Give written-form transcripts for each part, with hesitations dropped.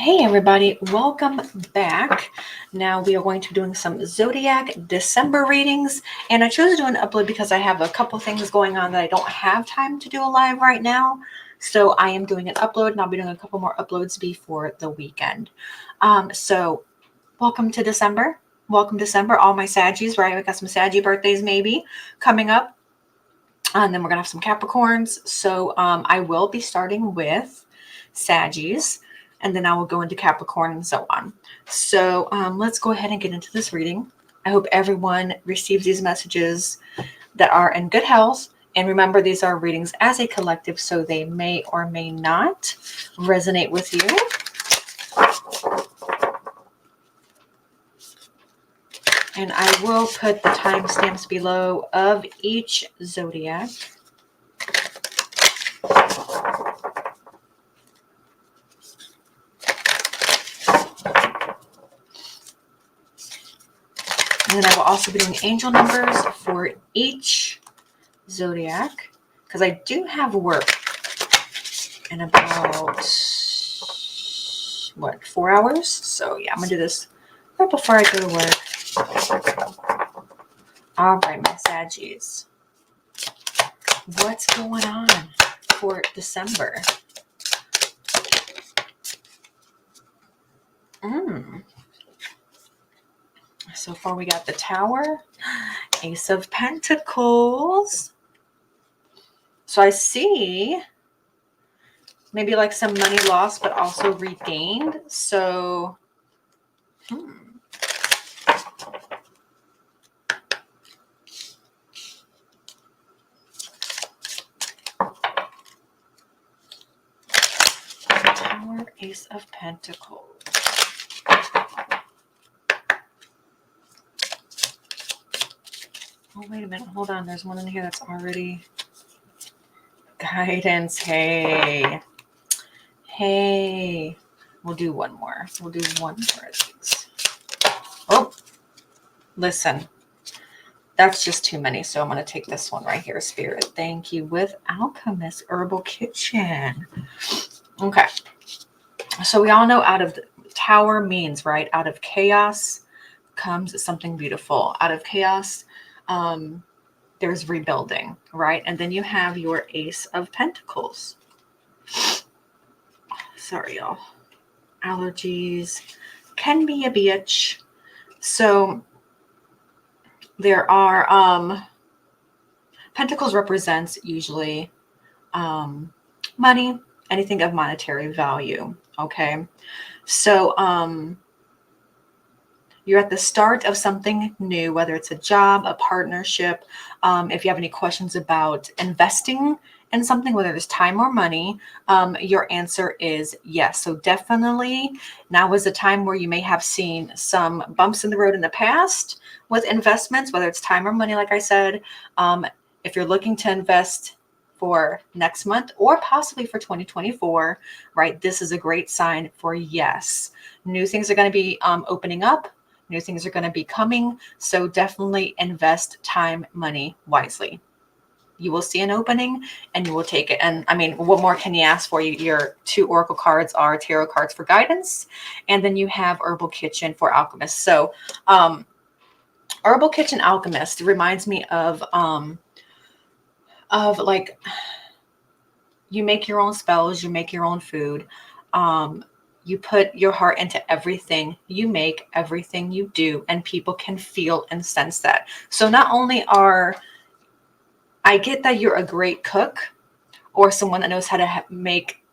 Hey everybody, welcome back. Now we are going to be doing some Zodiac December readings, and I chose to do an upload because I have a couple things going on that I don't have time to do a live right now. So I am doing an upload, and I'll be doing a couple more uploads before the weekend. So welcome to December. Welcome December, all my Saggies, right? We got some Saggy birthdays maybe coming up. And then we're gonna have some Capricorns. So I will be starting with Saggies, and then I will go into Capricorn and so on. So let's go ahead and get into this reading. I hope everyone receives these messages that are in good health. And remember, these are readings as a collective, so they may or may not resonate with you. And I will put the timestamps below of each zodiac. And then I will also be doing angel numbers for each zodiac, because I do have work in about, 4 hours? So yeah, I'm going to do this right before I go to work. All right, my Saggies. What's going on for December? So far we got the Tower, Ace of Pentacles. So I see maybe like some money lost, but also regained. So, Tower, Ace of Pentacles. Oh, wait a minute. Hold on. There's one in here that's already guidance. Hey. We'll do one more. We'll do one more of these. Oh, listen. That's just too many. So I'm going to take this one right here, Spirit. Thank you. With Alchemist Herbal Kitchen. Okay. So we all know out of the Tower means, right? Out of chaos comes something beautiful. Out of chaos, there's rebuilding, right? And then you have your Ace of Pentacles. Sorry, y'all. Allergies can be a bitch. So there are Pentacles represents usually money, anything of monetary value. Okay. So you're at the start of something new, whether it's a job, a partnership. If you have any questions about investing in something, whether it's time or money, your answer is yes. So definitely now is a time where you may have seen some bumps in the road in the past with investments, whether it's time or money, like I said. If you're looking to invest for next month or possibly for 2024, right, this is a great sign for yes. New things are going to be opening up. New things are going to be coming. So definitely invest time, money wisely. You will see an opening and you will take it. And I mean, what more can you ask for? Your two oracle cards are tarot cards for guidance. And then you have Herbal Kitchen for Alchemist. So Herbal Kitchen Alchemist reminds me of like, you make your own spells, you make your own food. You put your heart into everything you make, everything you do, and people can feel and sense that. So not only I get that you're a great cook or someone that knows how to make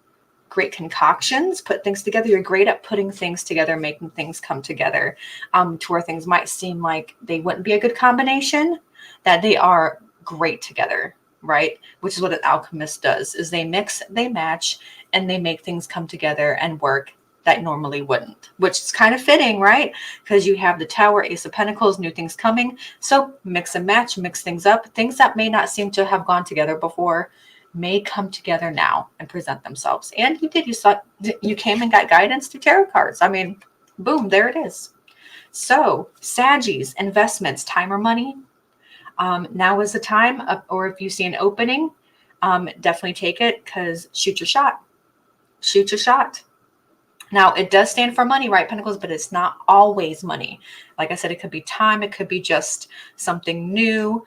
great concoctions, put things together. You're great at putting things together, making things come together, to where things might seem like they wouldn't be a good combination, that they are great together, right? Which is what an alchemist does, is they mix, they match, and they make things come together and work that normally wouldn't, which is kind of fitting, right? Because you have the Tower, Ace of Pentacles, new things coming. So mix and match, mix things up. Things that may not seem to have gone together before may come together now and present themselves. And you did. You came and got guidance through tarot cards. I mean, boom, there it is. So Saggies, investments, time or money. Now is the time, or if you see an opening, definitely take it, because shoot your shot. Shoot your shot. Now, it does stand for money, right, Pentacles, but it's not always money. Like I said, it could be time. It could be just something new,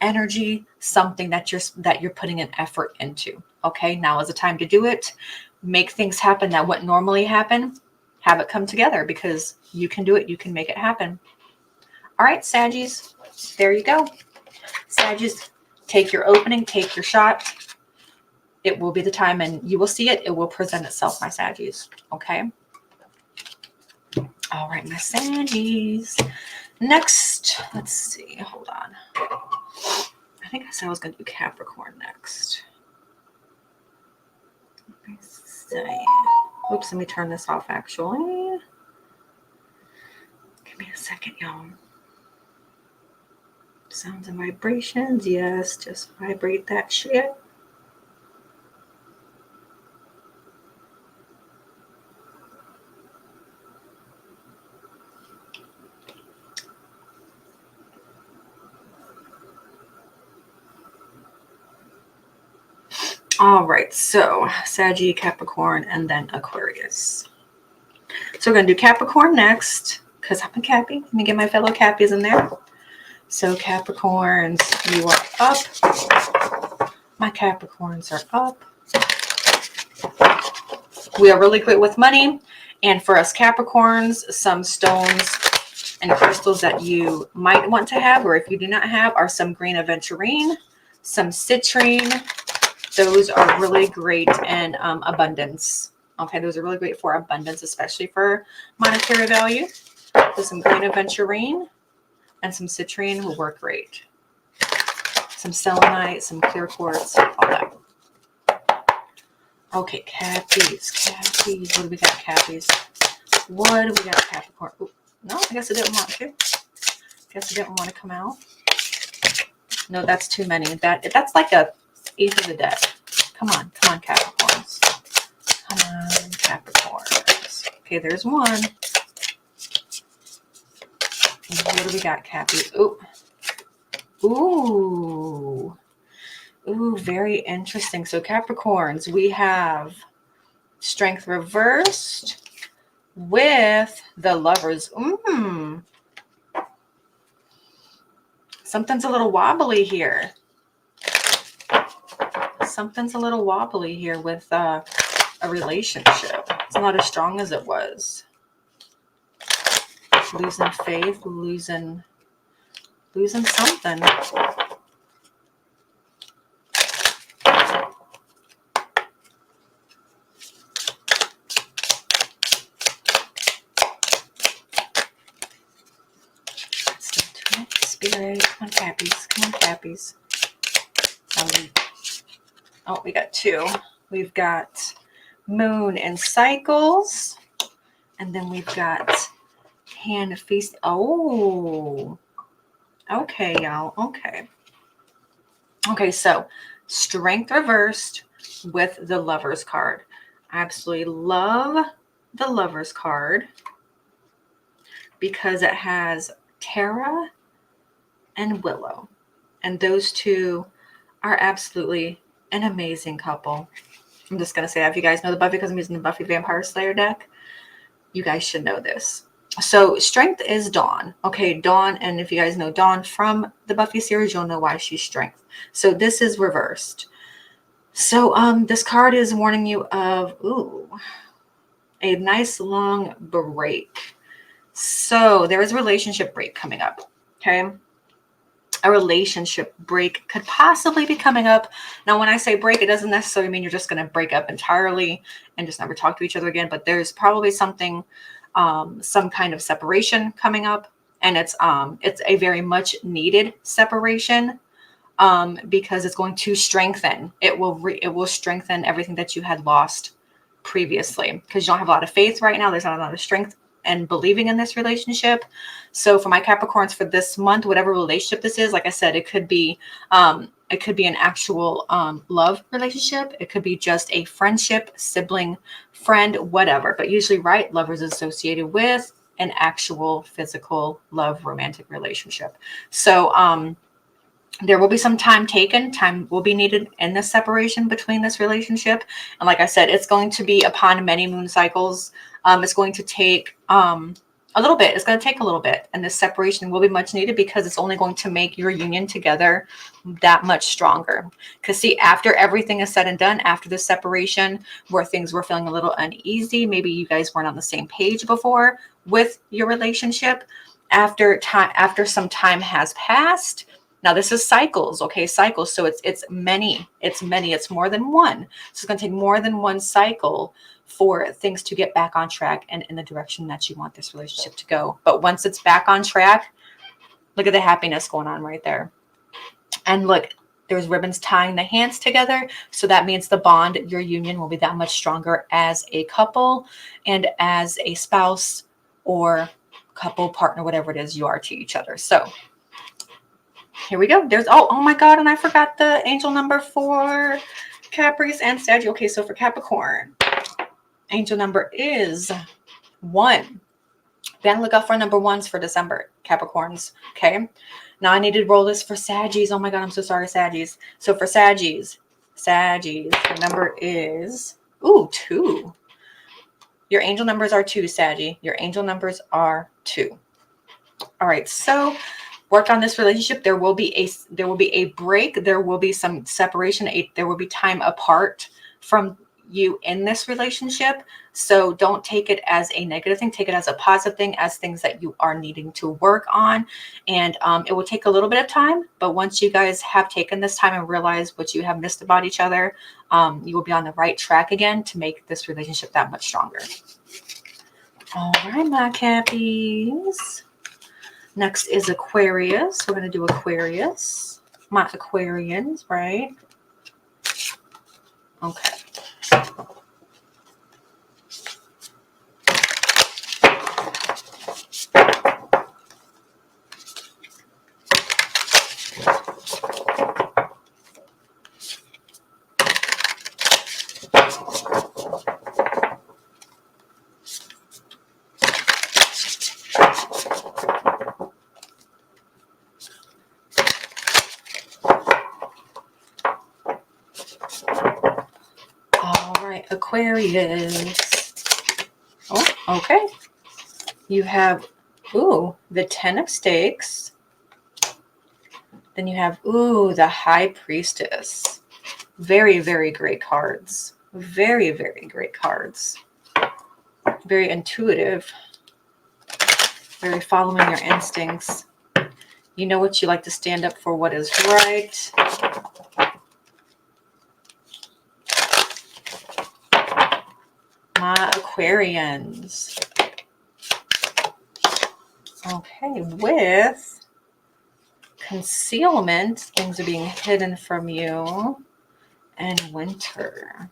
energy, something that you're putting an effort into. Okay, now is the time to do it. Make things happen that wouldn't normally happen. Have it come together because you can do it. You can make it happen. All right, Saggies, there you go. Saggies, take your opening, take your shot. It will be the time and you will see it. It will present itself, my Saggies. Okay. All right, my Saggies. Next, let's see. Hold on. I think I said I was going to do Capricorn next. Let me see. Oops, let me turn this off actually. Give me a second, y'all. Sounds and vibrations. Yes, just vibrate that shit. All right, so Saggy, Capricorn, and then Aquarius. So we're going to do Capricorn next because I'm a Cappy. Let me get my fellow Cappies in there. So Capricorns, you are up. My Capricorns are up. We are really great with money. And for us Capricorns, some stones and crystals that you might want to have, or if you do not have, are some green aventurine, some citrine. Those are really great in abundance. Okay, those are really great for abundance, especially for monetary value. So some green aventurine and some citrine will work great. Some selenite, some clear quartz, all that. Okay, Cappies. What do we got, Cappies? What do we got, Capricorn? Ooh, no, I guess it didn't want to. Guess it didn't want to come out. No, that's too many. That's like a eighth of the deck. Come on, Capricorns. Come on, Capricorns. Okay, there's one. What do we got, Cappy? Ooh, very interesting. So Capricorns, we have Strength reversed with the Lovers. Something's a little wobbly here. Something's a little wobbly here with a relationship. It's not as strong as it was. Losing faith, losing something. Spirit, come on, Cappies. Come on, Cappies. Oh, we got two. We've got Moon and Cycles. And then we've got Hand Feast. Oh. Okay, y'all. Okay. Okay, so Strength reversed with the Lovers card. I absolutely love the Lovers card because it has Tara and Willow. And those two are absolutely an amazing couple. I'm just going to say that if you guys know the Buffy, because I'm using the Buffy Vampire Slayer deck, you guys should know this. So Strength is Dawn. Okay, Dawn, and if you guys know Dawn from the Buffy series, you'll know why she's Strength. So this is reversed. So this card is warning you of a nice long break. So there is a relationship break coming up. Okay. A relationship break could possibly be coming up. Now, when I say break, it doesn't necessarily mean you're just going to break up entirely and just never talk to each other again. But there's probably something, some kind of separation coming up, and it's a very much needed separation because it's going to strengthen. It will strengthen everything that you had lost previously because you don't have a lot of faith right now. There's not a lot of strength and believing in this relationship. So for my Capricorns for this month, whatever relationship this is, like I said, it could be an actual love relationship. It could be just a friendship, sibling, friend, whatever. But usually, right, Lovers is associated with an actual physical love romantic relationship. So There will be some time taken. Time will be needed in the separation between this relationship. And like I said, it's going to be upon many moon cycles. It's going to take a little bit. It's going to take a little bit. And this separation will be much needed because it's only going to make your union together that much stronger. Because see, after everything is said and done, after the separation where things were feeling a little uneasy, maybe you guys weren't on the same page before with your relationship, after some time has passed. Now this is cycles, okay? Cycles. So it's more than one. So it's going to take more than one cycle for things to get back on track and in the direction that you want this relationship to go. But once it's back on track, look at the happiness going on right there. And look, there's ribbons tying the hands together. So that means the bond, your union will be that much stronger as a couple and as a spouse or couple, partner, whatever it is you are to each other. So here we go. There's, oh my God. And I forgot the angel number for Capris and Sag. Okay, so for Capricorn, angel number is 1. Then look out for number 1s for December, Capricorns. Okay. Now I need to roll this for Saggies. Oh my God, I'm so sorry, Saggies. So for Saggies, the number is 2. Your angel numbers are 2, Saggy. Your angel numbers are 2. All right. So work on this relationship. There will be a break. There will be some separation. There will be time apart from you in this relationship. So don't take it as a negative thing. Take it as a positive thing, as things that you are needing to work on. And it will take a little bit of time. But once you guys have taken this time and realize what you have missed about each other, you will be on the right track again to make this relationship that much stronger. All right, my Cappies. Next is Aquarius. We're going to do Aquarius. My Aquarians, right? Okay. Aquarius. Oh, okay. You have, the 10 of Stakes. Then you have, the High Priestess. Very, very great cards. Very, very great cards. Very intuitive. Very following your instincts. You know what you like to stand up for what is right. My Aquarians. Okay, with concealment, things are being hidden from you, and winter.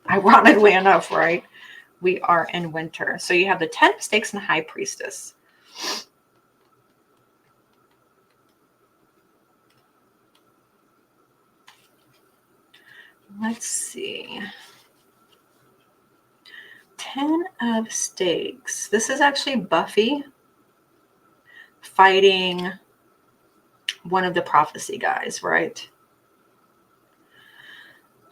Ironically enough, right? We are in winter. So you have the 10 of Stakes and High Priestess. Let's see. 10 of Stakes. This is actually Buffy fighting one of the prophecy guys, right?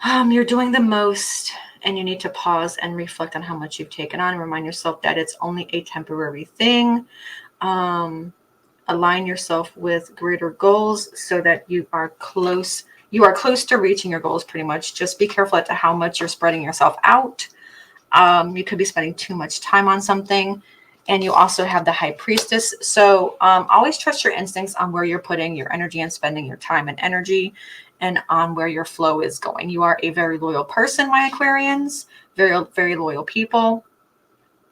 You're doing the most, and you need to pause and reflect on how much you've taken on and remind yourself that it's only a temporary thing. Align yourself with greater goals so that you are close. You are close to reaching your goals pretty much. Just be careful as to how much you're spreading yourself out. You could be spending too much time on something. And you also have the High Priestess. So always trust your instincts on where you're putting your energy and spending your time and energy, and on where your flow is going. You are a very loyal person, my Aquarians. Very, very loyal people.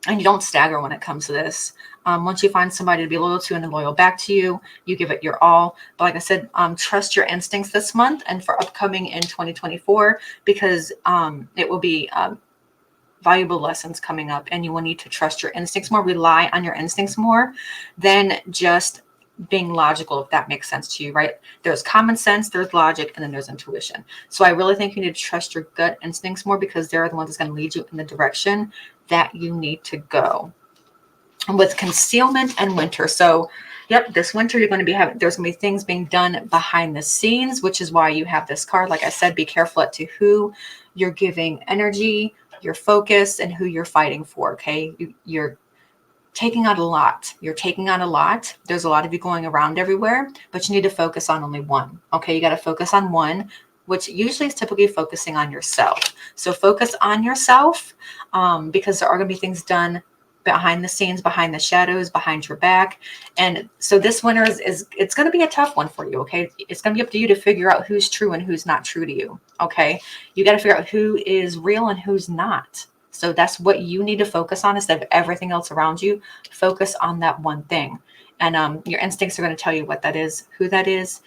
And you don't stagger when it comes to this. Once you find somebody to be loyal to and they're loyal back to you, you give it your all. But like I said, trust your instincts this month and for upcoming in 2024, because it will be valuable lessons coming up, and you will need to trust your instincts more, rely on your instincts more than just being logical, if that makes sense to you, right? There's common sense, there's logic, and then there's intuition. So I really think you need to trust your gut instincts more, because they're the ones that's going to lead you in the direction that you need to go. With concealment and winter. So Yep, this winter you're going to be having, there's going to be things being done behind the scenes, which is why you have this card. Like I said, be careful as to who you're giving energy, your focus, and who you're fighting for, okay? You're taking out a lot. You're taking on a lot. There's a lot of you going around everywhere, but you need to focus on only one, okay? You got to focus on one, which usually is typically focusing on yourself. So focus on yourself, because there are going to be things done behind the scenes, behind the shadows, behind your back. And so this winter is it's going to be a tough one for you, okay? It's going to be up to you to figure out who's true and who's not true to you, okay? You got to figure out who is real and who's not. So that's what you need to focus on instead of everything else around you. Focus on that one thing. And your instincts are going to tell you what that is, who that is,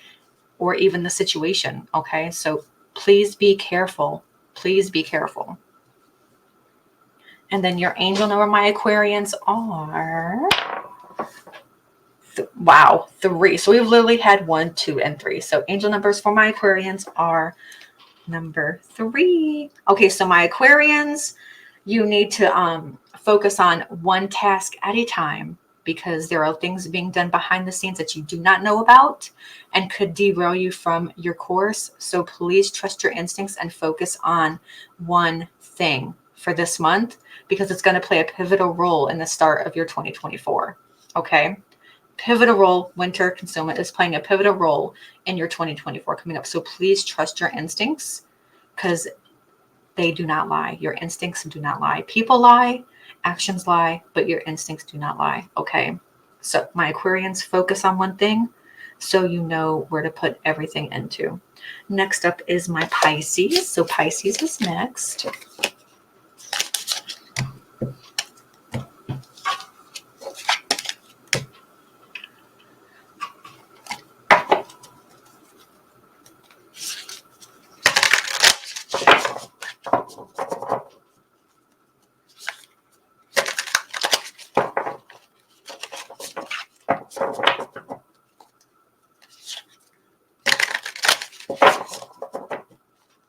or even the situation, okay? So please be careful. Please be careful. And then your angel number, my Aquarians, are, wow, 3. So we've literally had 1, 2, and 3. So angel numbers for my Aquarians are number 3. Okay, so my Aquarians, you need to focus on one task at a time, because there are things being done behind the scenes that you do not know about and could derail you from your course. So please trust your instincts and focus on one thing for this month, because it's going to play a pivotal role in the start of your 2024. Okay. Pivotal role. Winter concealment is playing a pivotal role in your 2024 coming up. So please trust your instincts, because they do not lie. Your instincts do not lie. People lie, actions lie, but your instincts do not lie. Okay. So my Aquarians, focus on one thing so you know where to put everything into. Next up is my Pisces. So Pisces is next.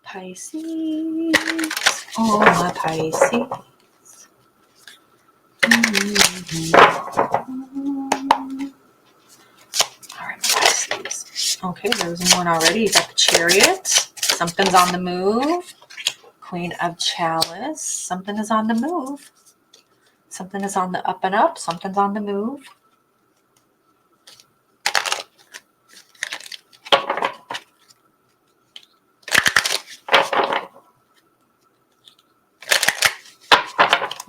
Pisces. Oh, my Pisces. All right, Pisces. Okay, there's one already. You got the Chariot. Something's on the move. Queen of Chalice. Something is on the move. Something is on the up and up. Something's on the move.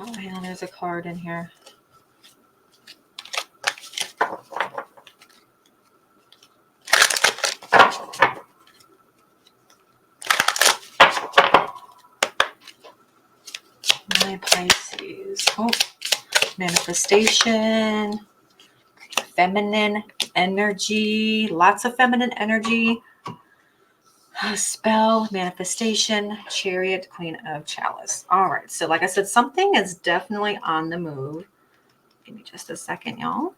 Oh, hang on, there's a card in here. My Pisces. Oh, manifestation, feminine energy, lots of feminine energy. Spell, manifestation, Chariot, Queen of Chalice. All right. So like I said, something is definitely on the move. Give me just a second, y'all.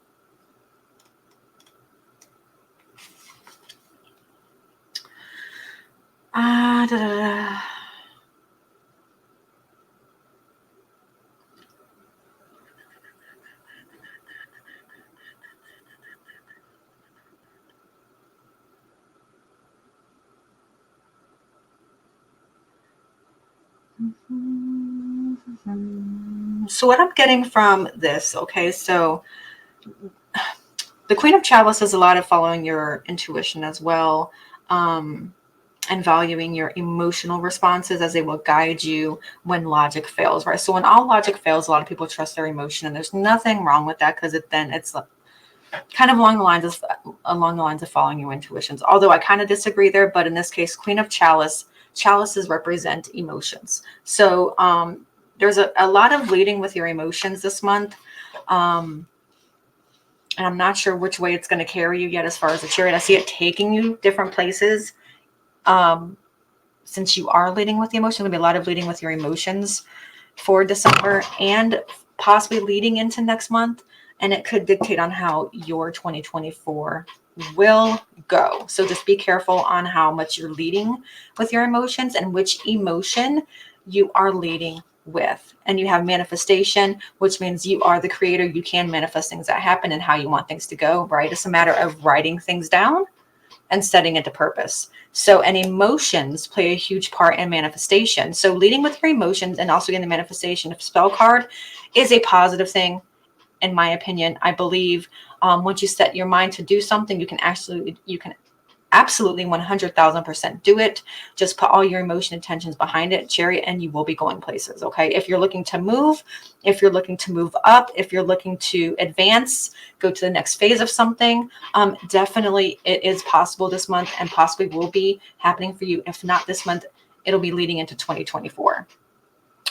So what I'm getting from this, okay, so the Queen of Chalice is a lot of following your intuition as well, and valuing your emotional responses, as they will guide you when logic fails, right? So when all logic fails, a lot of people trust their emotion, and there's nothing wrong with that, because it's kind of along the lines of following your intuitions. Although I kind of disagree there, but in this case, Queen of Chalice, chalices represent emotions. So there's a lot of leading with your emotions this month. And I'm not sure which way it's going to carry you yet as far as the Chariot. I see it taking you different places. Since you are leading with the emotion, there'll be a lot of leading with your emotions for December and possibly leading into next month. And it could dictate on how your 2024 will go. So just be careful on how much you're leading with your emotions and which emotion you are leading with. And you have manifestation, which means you are the creator. You can manifest things that happen and how you want things to go, right? It's a matter of writing things down and setting into purpose. So, and emotions play a huge part in manifestation. So leading with your emotions and also getting the manifestation of spell card is a positive thing, in my opinion. I believe once you set your mind to do something, you can absolutely 100,000% do it. Just put all your emotion intentions behind it, Chariot, and you will be going places. Okay. If you're looking to move, if you're looking to move up, if you're looking to advance, go to the next phase of something, definitely it is possible this month and possibly will be happening for you. If not this month, it'll be leading into 2024.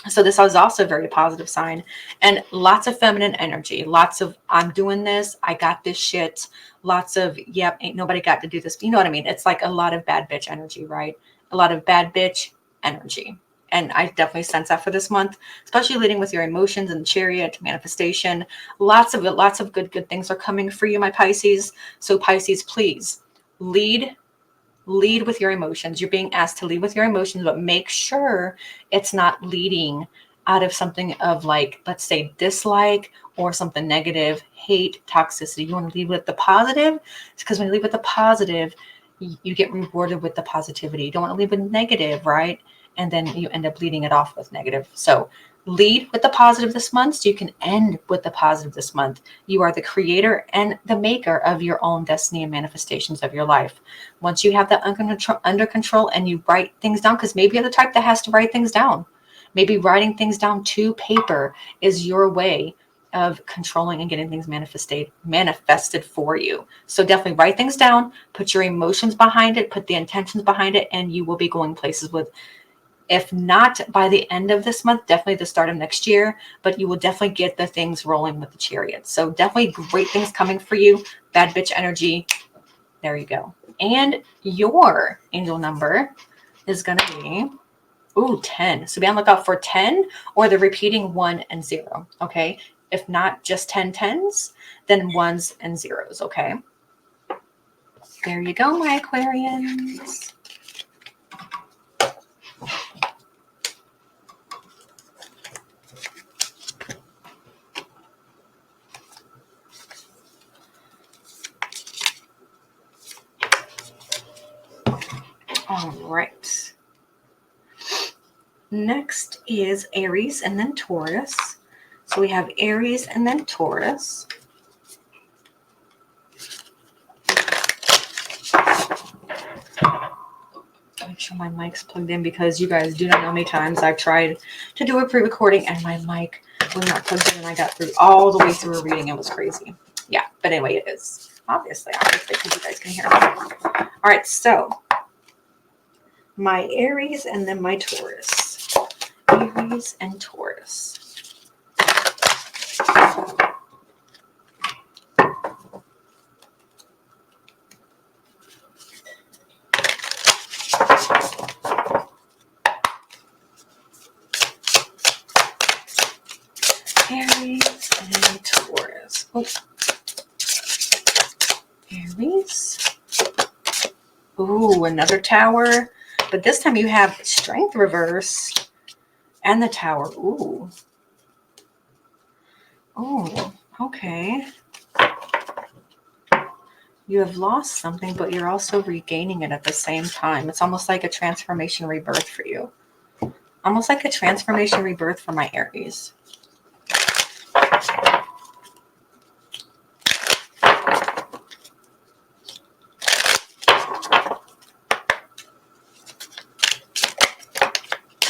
So this is also a very positive sign, and lots of feminine energy, lots of I'm doing this, I got this shit, lots of yep, ain't nobody got to do this. You know what I mean? It's like a lot of bad bitch energy, right? A lot of bad bitch energy. And I definitely sense that for this month, especially leading with your emotions and Chariot manifestation. Lots of good things are coming for you, my Pisces. So Pisces, please lead with your emotions. You're being asked to lead with your emotions, but make sure it's not leading out of something of like, let's say dislike or something negative, hate, toxicity. You want to lead with the positive, because when you lead with the positive, you get rewarded with the positivity. You don't want to lead with negative, right? And then you end up leading it off with negative. So lead with the positive this month so you can end with the positive this month. You are the creator and the maker of your own destiny and manifestations of your life. Once you have that under control and you write things down, because maybe you're the type that has to write things down. Maybe writing things down to paper is your way of controlling and getting things manifested for you. So definitely write things down, put your emotions behind it, put the intentions behind it, and you will be going places with, if not by the end of this month, definitely the start of next year, but you will definitely get the things rolling with the Chariot. So definitely great things coming for you. Bad bitch energy. There you go. And your angel number is going to be 10. So be on the lookout for 10 or the repeating 1 and 0. Okay. If not just 10 tens, then 1s and 0s. Okay. There you go, my Aquarians. All right. Next is Aries and then Taurus. So we have Aries and then Taurus. Make sure my mic's plugged in, because you guys do not know how many times I've tried to do a pre-recording and my mic was not plugged in, and I got through all the way through a reading. It was crazy. Yeah, but anyway, it is. Obviously, because you guys can hear me. All right, so my Aries and then my Taurus. Aries and Taurus. Aries and Taurus. Oh. Aries. Ooh, another Tower. But this time you have Strength reverse and the Tower. Ooh. Oh, okay. You have lost something, but you're also regaining it at the same time. It's almost like a transformation rebirth for you. Almost like a transformation rebirth for my Aries.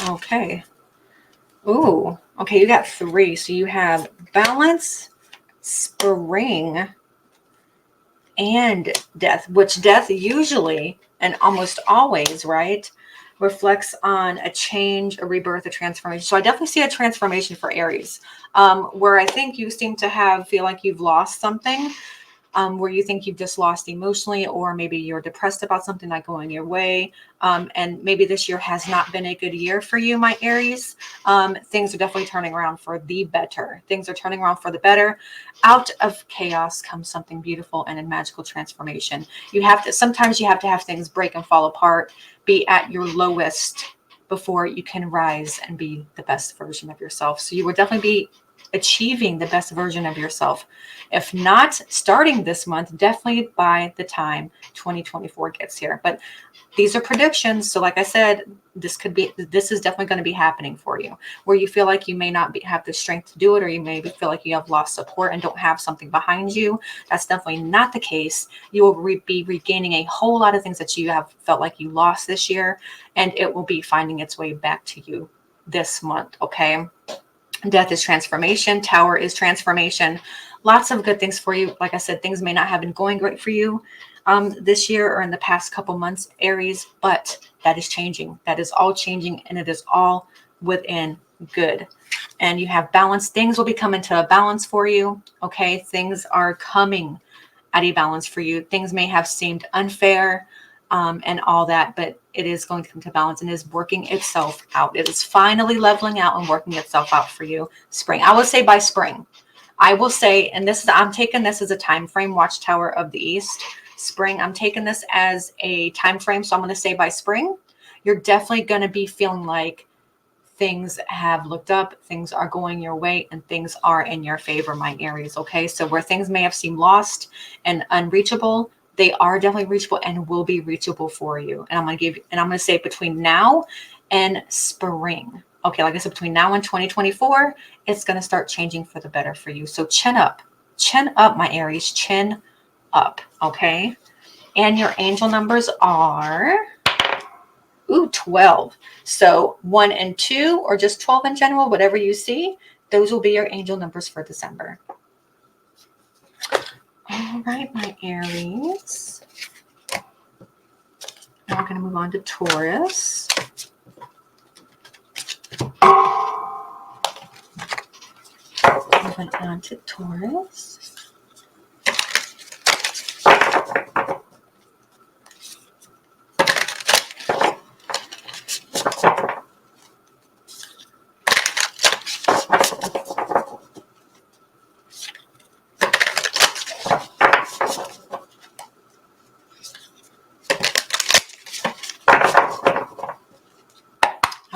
Okay. Ooh. Okay, you got 3. So you have Balance, Spring, and Death, which Death usually and almost always, right, reflects on a change, a rebirth, a transformation. So I definitely see a transformation for Aries, where I think you seem to feel like you've lost something, where you think you've just lost emotionally, or maybe you're depressed about something not going your way. And maybe this year has not been a good year for you, my Aries. Things are definitely turning around for the better. Things are turning around for the better. Out of chaos comes something beautiful and a magical transformation. Sometimes you have to have things break and fall apart, be at your lowest before you can rise and be the best version of yourself. So you will definitely be achieving the best version of yourself. If not starting this month, definitely by the time 2024 gets here. But these are predictions. So like I said, this is definitely going to be happening for you, where you feel like you may not have the strength to do it, or you may feel like you have lost support and don't have something behind you. That's definitely not the case. You will be regaining a whole lot of things that you have felt like you lost this year, and it will be finding its way back to you this month. Okay. Death is transformation. Tower is transformation. Lots of good things for you. Like I said, things may not have been going great for you this year or in the past couple months, Aries, but that is changing. That is all changing, and it is all within good. And you have balance. Things will be coming to a balance for you. Okay. Things are coming at a balance for you. Things may have seemed unfair and all that, but it is going to come to balance and is working itself out. It is finally leveling out and working itself out for you. Spring. I would say by spring. I will say, and I'm taking this as a time frame, Watchtower of the East. Spring. I'm taking this as a time frame. So I'm going to say by spring, you're definitely going to be feeling like things have looked up, things are going your way, and things are in your favor, my Aries. Okay. So where things may have seemed lost and unreachable, they are definitely reachable and will be reachable for you. And I'm going to say between now and spring. Okay. Like I said, between now and 2024, it's going to start changing for the better for you. So chin up, my Aries, chin up. Okay. And your angel numbers are 12. So 1 and 2, or just 12 in general, whatever you see, those will be your angel numbers for December. All right, my Aries. Now we're going to move on to Taurus. Moving on to Taurus.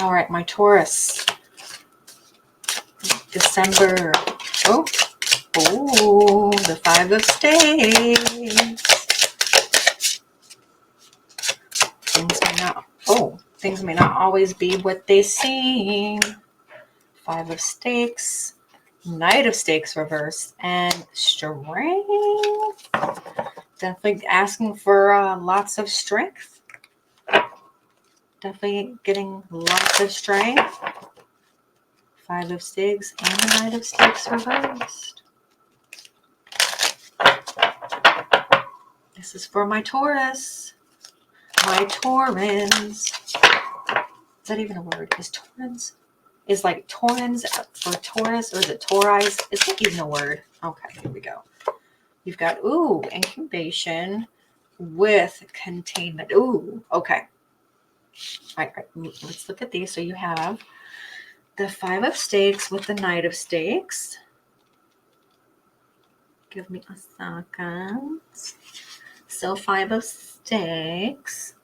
All right, my Taurus. December. Oh, the 5 of Spades. Things may not always be what they seem. 5 of Stakes, Knight of Stakes reversed, and Strength. Definitely asking for lots of strength. Definitely getting lots of strength. 5 of Stakes and the Knight of Stakes reversed. This is for my Taurus. My Taurans. Is that even a word? Is Taurans? Is like Taurans for Taurus, or is it Tauris? Is that even a word? Okay, here we go. You've got, incubation with containment. Okay. All right, let's look at these. So you have the 5 of Stakes with the Knight of Stakes. Give me a second. So 5 of Stakes.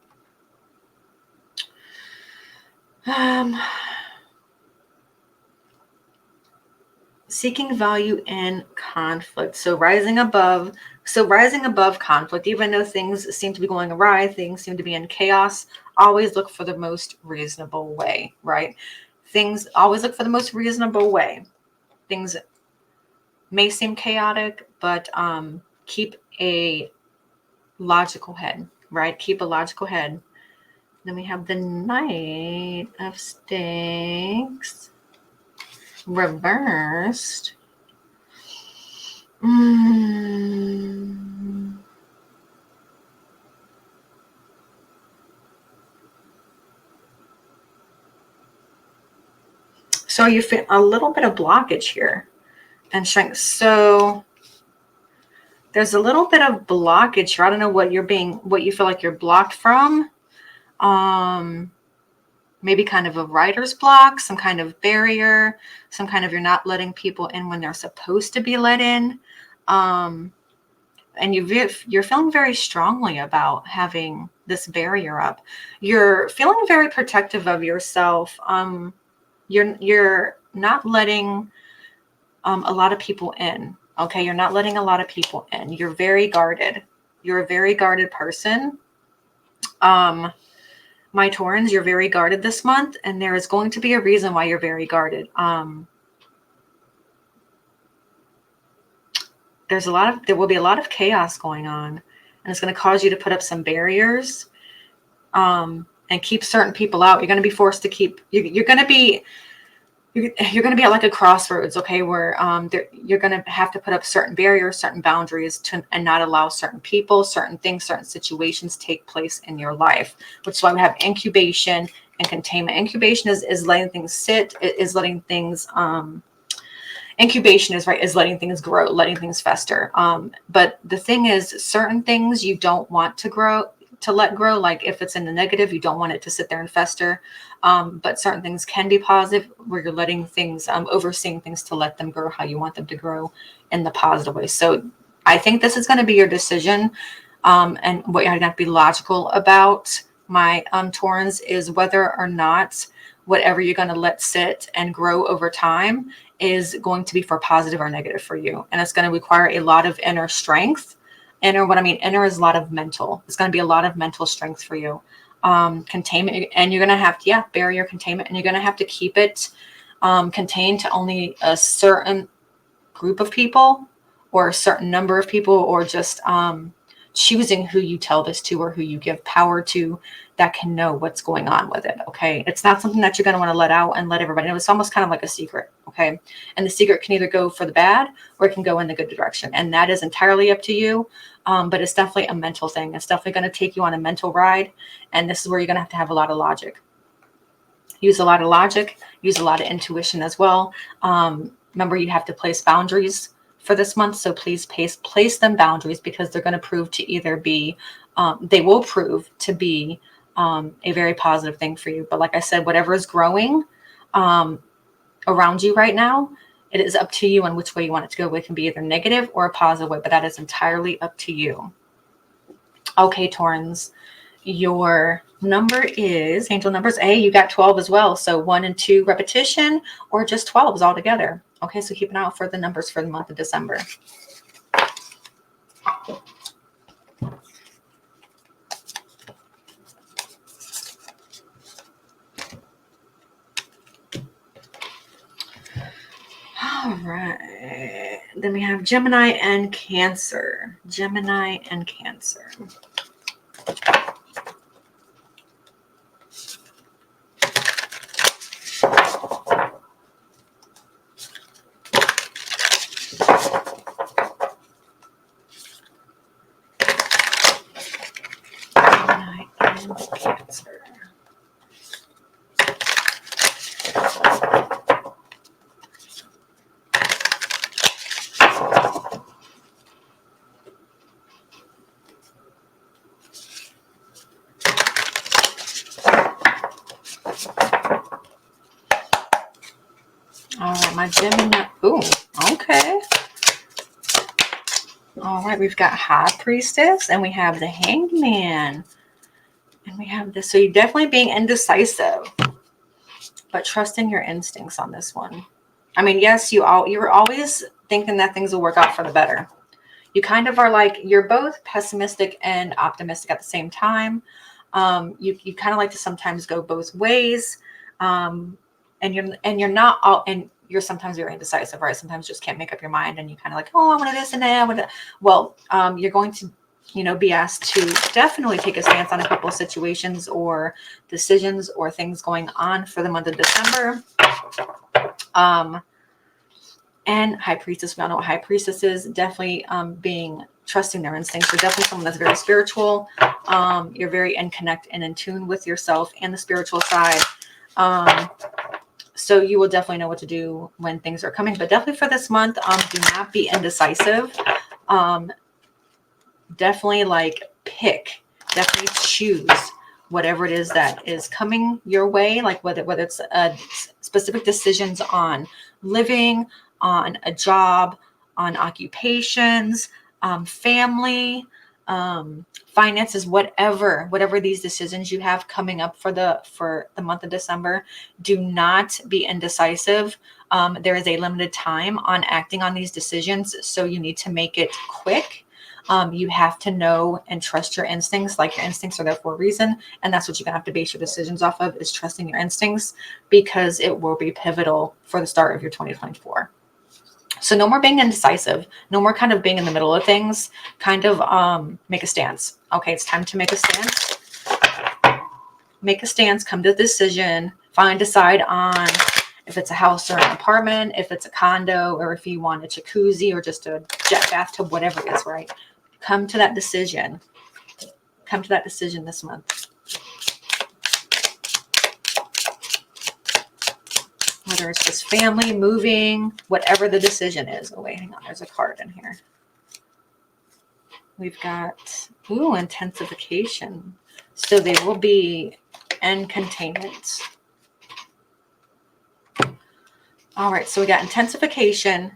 Seeking value in conflict. So rising above conflict, even though things seem to be going awry, things seem to be in chaos, always look for the most reasonable way, right? Always look for the most reasonable way. Things may seem chaotic, but keep a logical head, right? Keep a logical head. Then we have the Knight of Stakes reversed. So you feel a little bit of blockage here and strength. So there's a little bit of blockage here. I don't know what you feel like you're blocked from. Maybe kind of a writer's block, some kind of barrier, some kind of you're not letting people in when they're supposed to be let in. And you're feeling very strongly about having this barrier up. You're feeling very protective of yourself. You're not letting a lot of people in. Okay, you're not letting a lot of people in. You're very guarded. You're a very guarded person. My Taurans, you're very guarded this month, and there is going to be a reason why you're very guarded. There will be a lot of chaos going on, and it's going to cause you to put up some barriers, and keep certain people out. You're going to be forced to keep. You're going to be at like a crossroads, okay, where you're going to have to put up certain barriers, certain boundaries and not allow certain people, certain things, certain situations take place in your life, which is why we have incubation and containment. Incubation is letting things sit, is letting things, incubation is letting things grow, letting things fester. But the thing is, certain things you don't want to let grow. Like if it's in the negative, you don't want it to sit there and fester. But certain things can be positive, where you're letting things, overseeing things to let them grow how you want them to grow in the positive way. So I think this is going to be your decision. And what you're going to have to be logical about, my Taurans, is whether or not whatever you're going to let sit and grow over time is going to be for positive or negative for you. And it's going to require a lot of inner strength. Inner is a lot of mental. It's going to be a lot of mental strength for you. Containment, and you're going to have to, barrier containment, and you're going to have to keep it contained to only a certain group of people or a certain number of people, or just choosing who you tell this to or who you give power to that can know what's going on with it. Okay. It's not something that you're going to want to let out and let everybody know. It's almost kind of like a secret. Okay. And the secret can either go for the bad or it can go in the good direction. And that is entirely up to you. But it's definitely a mental thing. It's definitely going to take you on a mental ride. And this is where you're going to have a lot of logic. Use a lot of logic, use a lot of intuition as well. Remember, you have to place boundaries for this month. So please place them boundaries, because they're going to prove to either be, they will prove to be a very positive thing for you. But like I said, whatever is growing around you right now, it is up to you on which way you want it to go. It can be either negative or a positive way, but that is entirely up to you. Okay, Taurans, your number is, angel numbers A, you got 12 as well. So 1 and 2 repetition, or just 12s altogether. Okay, so keep an eye out for the numbers for the month of December. All right. Then we have Gemini and Cancer. Gemini and Cancer. Gemini and Cancer. All right, my Gemini. Ooh, okay. All right, we've got High Priestess, and we have the Hanged Man. And we have this. So you're definitely being indecisive, but trusting your instincts on this one. I mean, yes, you're always thinking that things will work out for the better. You kind of are like, you're both pessimistic and optimistic at the same time. You kind of like to sometimes go both ways. And you're not all, and you're sometimes very indecisive, right? Sometimes you just can't make up your mind, and you kind of like, oh, I want to this and that. I want to. Well, you're going to, be asked to definitely take a stance on a couple of situations or decisions or things going on for the month of December. And High Priestess, we all know what High Priestess is. Definitely trusting their instincts. You're definitely someone that's very spiritual. You're very in tune with yourself and the spiritual side. So you will definitely know what to do when things are coming. But definitely for this month, do not be indecisive. Definitely definitely choose whatever it is that is coming your way. Like whether it's specific decisions on living, on a job, on occupations, family, finances, whatever these decisions you have coming up for the month of December. Do not be indecisive. There is a limited time on acting on these decisions, so you need to make it quick. You have to know and trust your instincts. Like, your instincts are there for a reason, and that's what you're gonna have to base your decisions off of, is trusting your instincts, because it will be pivotal for the start of your 2024. So no more being indecisive, no more kind of being in the middle of things. Kind of make a stance. Okay, it's time to make a stance. Make a stance, come to a decision, finally decide on if it's a house or an apartment, if it's a condo, or if you want a jacuzzi or just a jet bathtub, whatever it is, right? Come to that decision. Come to that decision this month. Whether it's just family, moving, whatever the decision is. Oh, wait, hang on. There's a card in here. We've got, intensification. So they will be in containment. All right, so we got intensification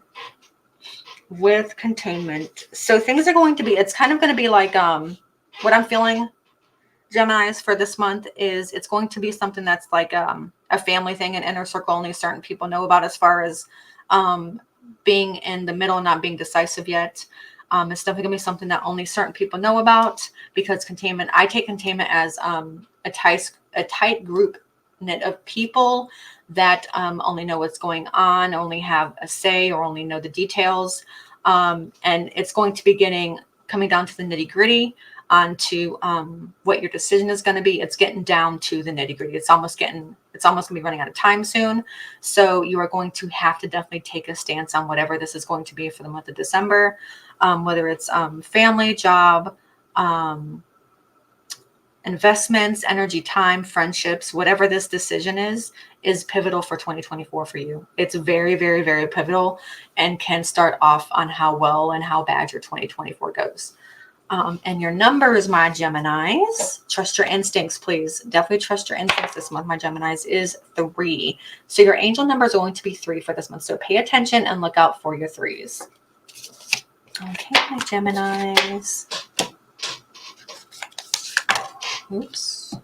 with containment. So things are going to be, it's kind of going to be like, what I'm feeling, Geminis, for this month is it's going to be something that's like a family thing, an inner circle only certain people know about, as far as being in the middle, not being decisive yet. It's definitely gonna be something that only certain people know about, because containment, I take containment as a tight group knit of people that only know what's going on, only have a say, or only know the details. And it's going to be coming down to the nitty gritty, onto what your decision is going to be. It's getting down to the nitty gritty. It's almost going to be running out of time soon. So you are going to have to definitely take a stance on whatever this is going to be for the month of December, whether it's family, job, investments, energy, time, friendships, whatever this decision is pivotal for 2024 for you. It's very, very, very pivotal, and can start off on how well and how bad your 2024 goes. And your numbers, my Geminis, trust your instincts, please. Definitely trust your instincts this month, my Geminis, is 3. So your angel number is going to be 3 for this month. So pay attention and look out for your 3s. Okay, my Geminis. Oops.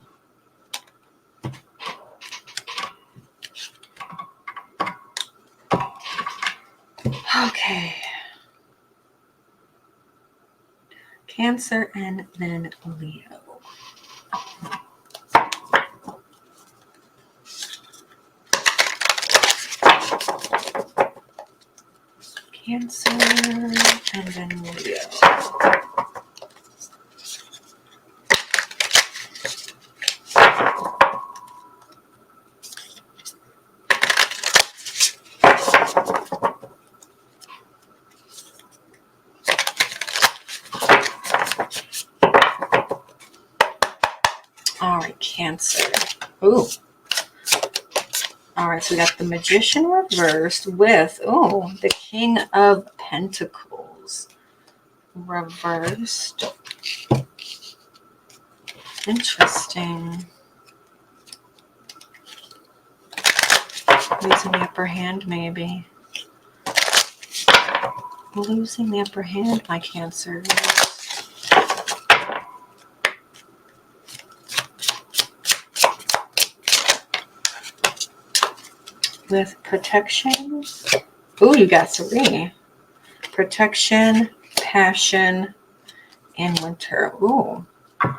Okay. Cancer and then Leo. Cancer and then Leo. All right, Cancer. Ooh. All right, so we got the Magician reversed with, the King of Pentacles reversed. Interesting. Losing the upper hand, maybe. Losing the upper hand, my Cancer. With protection. Ooh, you got 3. Protection, passion, and winter. Ooh,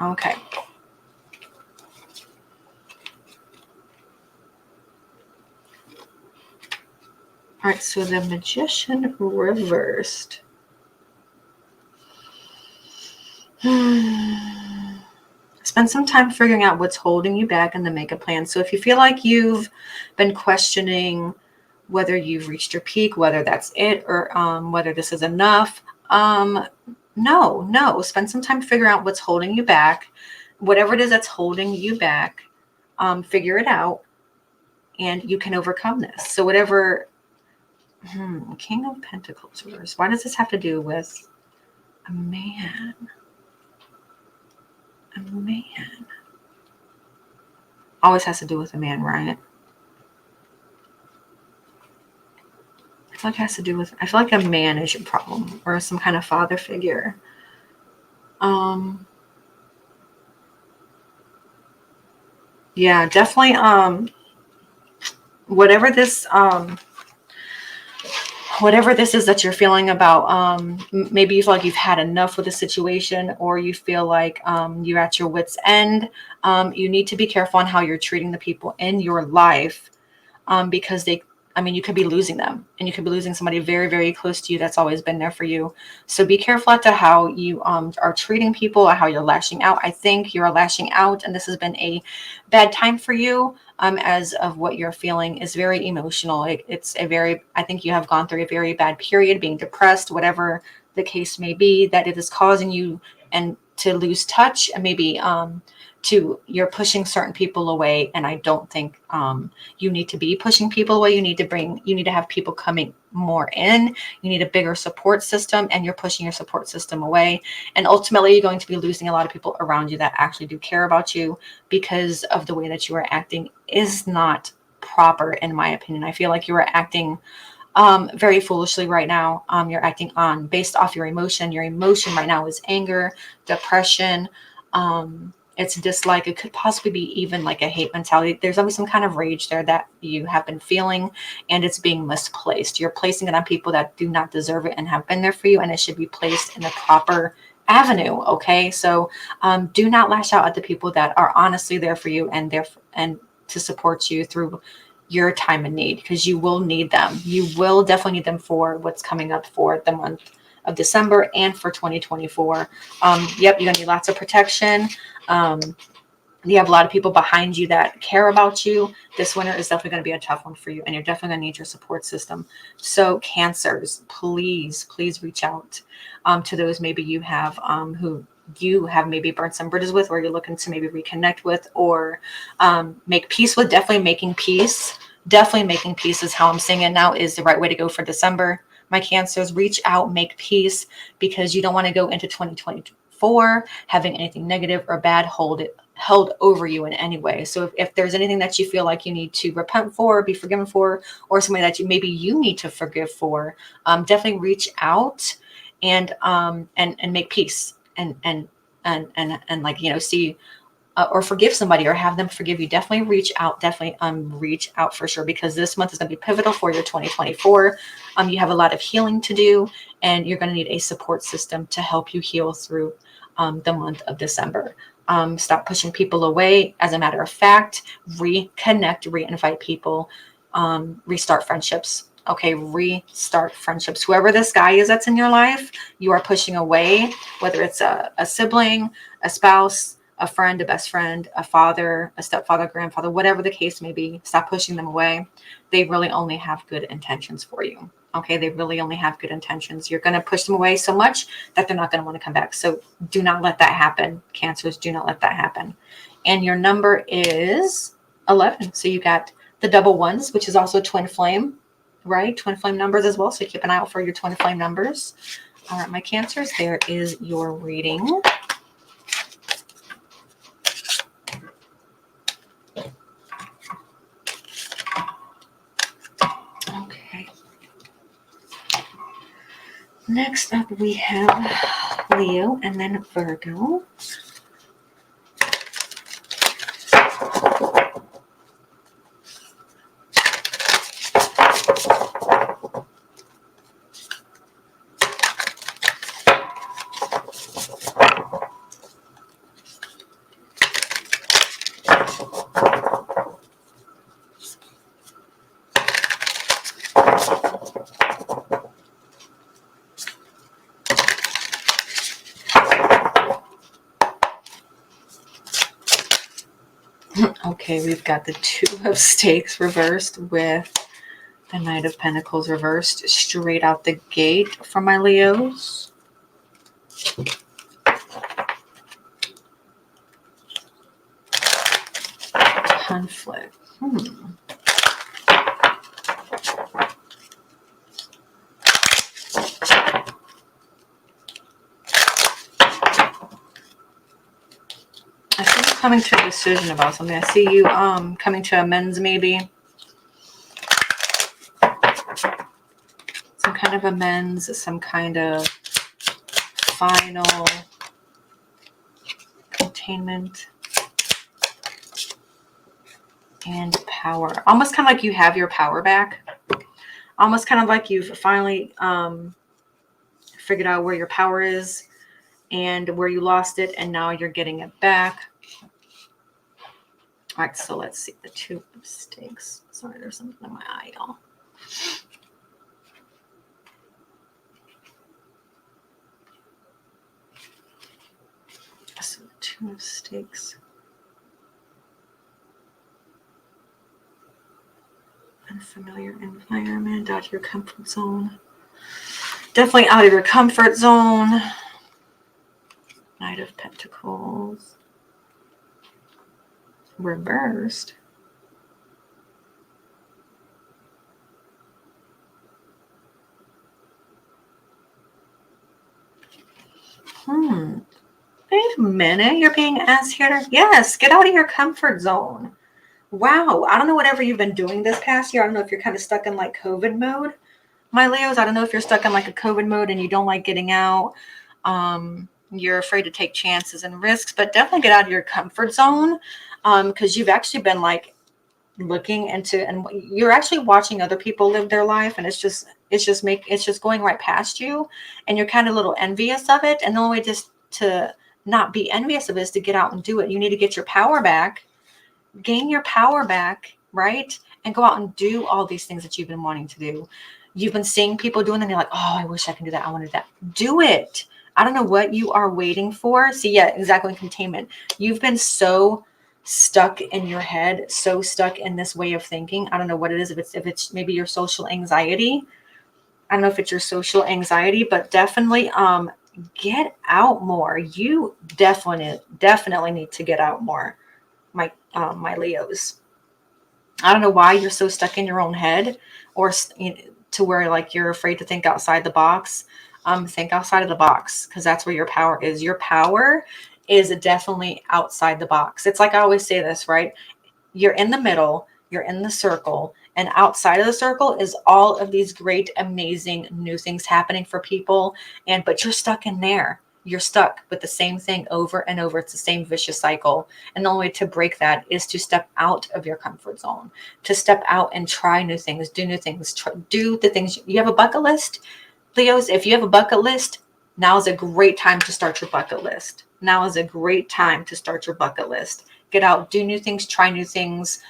okay. All right, so the Magician reversed. Spend some time figuring out what's holding you back and then make a plan. So if you feel like you've been questioning whether you've reached your peak, whether that's it, or whether this is enough, no. Spend some time figuring out what's holding you back. Whatever it is that's holding you back, figure it out, and you can overcome this. So whatever, King of Pentacles reverse. Why does this have to do with a man? A man. Always has to do with a man, right? I feel like it has to do with, I feel like a man is your problem, or some kind of father figure. Yeah, definitely. Whatever this whatever this is that you're feeling about, maybe you feel like you've had enough with the situation, or you feel like you're at your wit's end. You need to be careful on how you're treating the people in your life, because you could be losing them, and you could be losing somebody very, very close to you that's always been there for you. So be careful as to how you are treating people, or how you're lashing out. I think you're lashing out, and this has been a bad time for you, as of what you're feeling is very emotional. I think you have gone through a very bad period, being depressed, whatever the case may be, that it is causing you and to lose touch, and maybe you're pushing certain people away. And I don't think you need to be pushing people away. You need to have people coming more in. You need a bigger support system, and you're pushing your support system away. And ultimately, you're going to be losing a lot of people around you that actually do care about you, because of the way that you are acting is not proper, in my opinion. I feel like you are acting very foolishly right now. You're acting on based off your emotion. Your emotion right now is anger, depression. It's dislike. It could possibly be even like a hate mentality. There's always some kind of rage there that you have been feeling, and it's being misplaced. You're placing it on people that do not deserve it and have been there for you, and it should be placed in the proper avenue. Okay, so do not lash out at the people that are honestly there for you, and to support you through your time of need, because you will need them. You will definitely need them for what's coming up for the month of December and for 2024. Yep, you're gonna need lots of protection. You have a lot of people behind you that care about you. This winter is definitely going to be a tough one for you, and you're definitely going to need your support system. So Cancers, please reach out to those maybe you have who you have maybe burnt some bridges with, or you're looking to maybe reconnect with, or make peace with. Definitely making peace is how I'm seeing it now, is the right way to go for December. My Cancers, reach out, make peace, because you don't want to go into 2024 having anything negative or bad held over you in any way. So if there's anything that you feel like you need to repent for, be forgiven for, or something that you need to forgive for, definitely reach out and make peace, and like, see, or forgive somebody, or have them forgive you. Definitely reach out. Reach out for sure, because this month is going to be pivotal for your 2024. You have a lot of healing to do, and you're going to need a support system to help you heal through the month of December. Stop pushing people away. As a matter of fact, reconnect, reinvite people, restart friendships. Okay, restart friendships. Whoever this guy is that's in your life, you are pushing away, whether it's a sibling, a spouse, a friend, a best friend, a father, a stepfather, grandfather, whatever the case may be. Stop pushing them away. They really only have good intentions for you. Okay, they really only have good intentions. You're going to push them away so much that they're not going to want to come back. So do not let that happen. Cancers, do not let that happen. And your number is 11. So you got the double ones, which is also twin flame, right? Twin flame numbers as well. So keep an eye out for your twin flame numbers. All right, my Cancers, there is your reading. Okay. Next up, we have Leo and then Virgo. Okay, we've got the Two of Stakes reversed with the Knight of Pentacles reversed straight out the gate for my Leos. Conflict. I see you coming to a decision about something. I see you coming to amends, maybe. Some kind of amends, some kind of final entertainment, and power. Almost kind of like you have your power back. Almost kind of like you've finally figured out where your power is and where you lost it, and now you're getting it back. All right, so let's see the 2 of stakes. Sorry, there's something in my eye, y'all. So the 2 of stakes. Unfamiliar environment, out of your comfort zone. Definitely out of your comfort zone. Knight of Pentacles. Reversed. Wait a minute. You're being asked here to, yes, get out of your comfort zone. Wow. I don't know whatever you've been doing this past year. I don't know if you're kind of stuck in like COVID mode, my Leos. I don't know if you're stuck in like a COVID mode and you don't like getting out. You're afraid to take chances and risks, but definitely get out of your comfort zone. Because you've actually been like looking into, and you're actually watching other people live their life, and it's just going right past you, and you're kind of a little envious of it. And the only way just to not be envious of it is to get out and do it. You need to get your power back, gain your power back, right? And go out and do all these things that you've been wanting to do. You've been seeing people doing them, and you're like, oh, I wish I can do that. I wanted that. Do it. I don't know what you are waiting for. See, yeah, exactly. Containment. You've been so stuck in your head, so stuck in this way of thinking. I don't know what it is. If it's maybe your social anxiety. I don't know if it's your social anxiety, but definitely get out more. You definitely need to get out more, my Leos. I don't know why you're so stuck in your own head, or to where like you're afraid to think outside the box. Think outside of the box, because that's where your power is. Your power is definitely outside the box. It's like I always say this, right? You're in the middle, you're in the circle, and outside of the circle is all of these great, amazing new things happening for people. But you're stuck in there. You're stuck with the same thing over and over. It's the same vicious cycle. And the only way to break that is to step out of your comfort zone, to step out and try new things, do new things, do the things. You have a bucket list, Leos. If you have a bucket list, now is a great time to start your bucket list. Now is a great time to start your bucket list. Get out, do new things, try new things,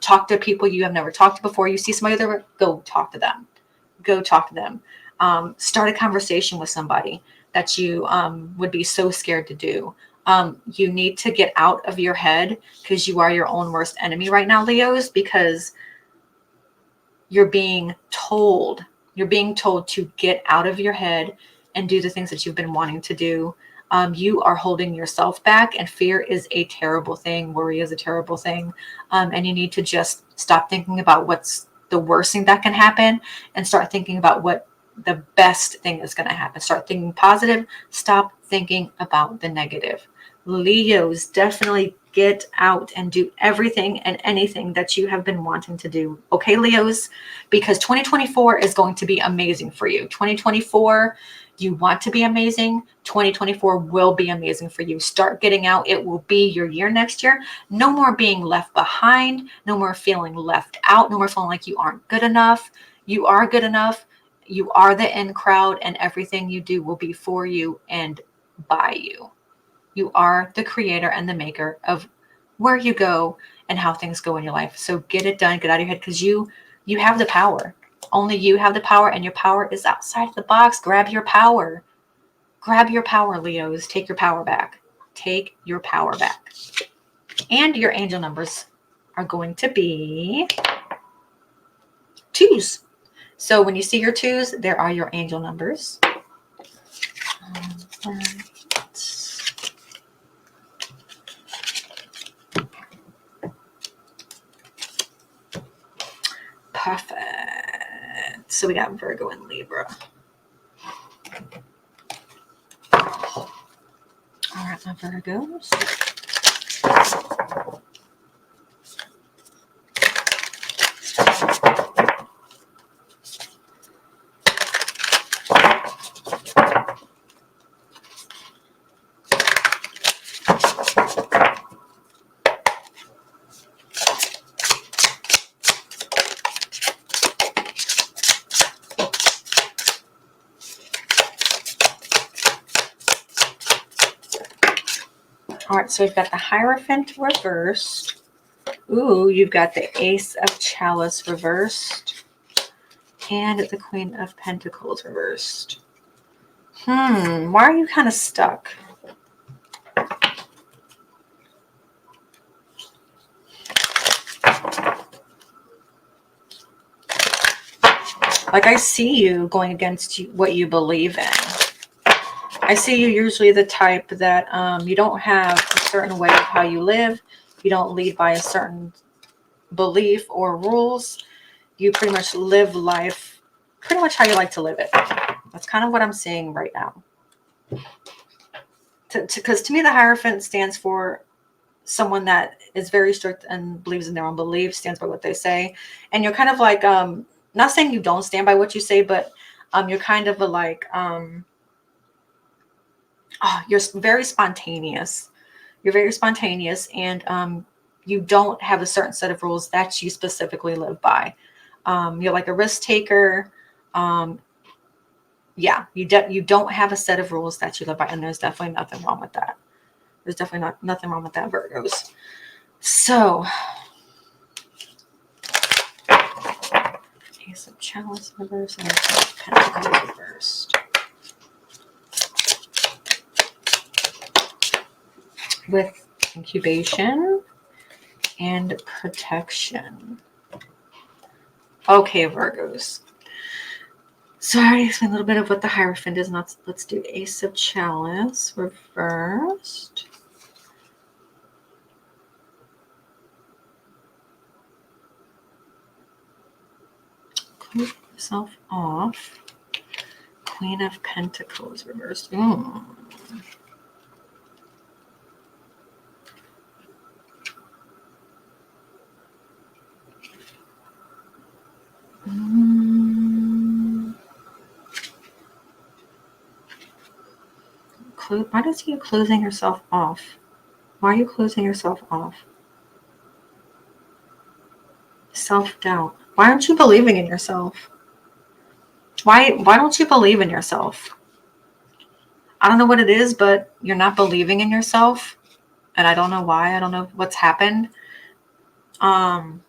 talk to people you have never talked to before. You see somebody there, go talk to them. Go talk to them. Start a conversation with somebody that you would be so scared to do. You need to get out of your head, because you are your own worst enemy right now, Leos, because you're being told to get out of your head and do the things that you've been wanting to do. You are holding yourself back, and fear is a terrible thing. Worry is a terrible thing. And you need to just stop thinking about what's the worst thing that can happen and start thinking about what the best thing is going to happen. Start thinking positive. Stop thinking about the negative. Leos, definitely get out and do everything and anything that you have been wanting to do. Okay, Leos? Because 2024 is going to be amazing for you. 2024, you want to be amazing. 2024 will be amazing for you. Start getting out. It will be your year next year. No more being left behind. No more feeling left out. No more feeling like you aren't good enough. You are good enough. You are the in crowd, and everything you do will be for you and by you. You are the creator and the maker of where you go and how things go in your life. So get it done. Get out of your head, because you have the power. Only you have the power, and your power is outside of the box. Grab your power. Grab your power, Leos. Take your power back. Take your power back. And your angel numbers are going to be 2s. So when you see your 2s, there are your angel numbers. Perfect. So we got Virgo and Libra. All right, my Virgos. All right, so we've got the Hierophant reversed. Ooh, you've got the Ace of Chalice reversed. And the Queen of Pentacles reversed. Why are you kind of stuck? Like, I see you going against what you believe in. I see you usually the type that you don't have a certain way of how you live. You don't lead by a certain belief or rules. You pretty much live life pretty much how you like to live it. That's kind of what I'm seeing right now. Because to me, the Hierophant stands for someone that is very strict and believes in their own beliefs, stands by what they say. And you're kind of like, not saying you don't stand by what you say, but you're kind of you're very spontaneous. You're very spontaneous, and you don't have a certain set of rules that you specifically live by. You're like a risk taker. Yeah, you don't have a set of rules that you live by, and there's definitely nothing wrong with that. There's definitely nothing wrong with that, Virgos. So, Ace of Chalice reversed and Ace of Pentacles reversed. With incubation and protection. Okay, Virgos. So I already explained a little bit of what the Hierophant is. Now let's do Ace of Chalice reversed. Close yourself off. Queen of Pentacles reversed. Why does you closing yourself off? Why are you closing yourself off? Self-doubt. Why aren't you believing in yourself? Why don't you believe in yourself? I don't know what it is, but you're not believing in yourself. And I don't know why. I don't know what's happened.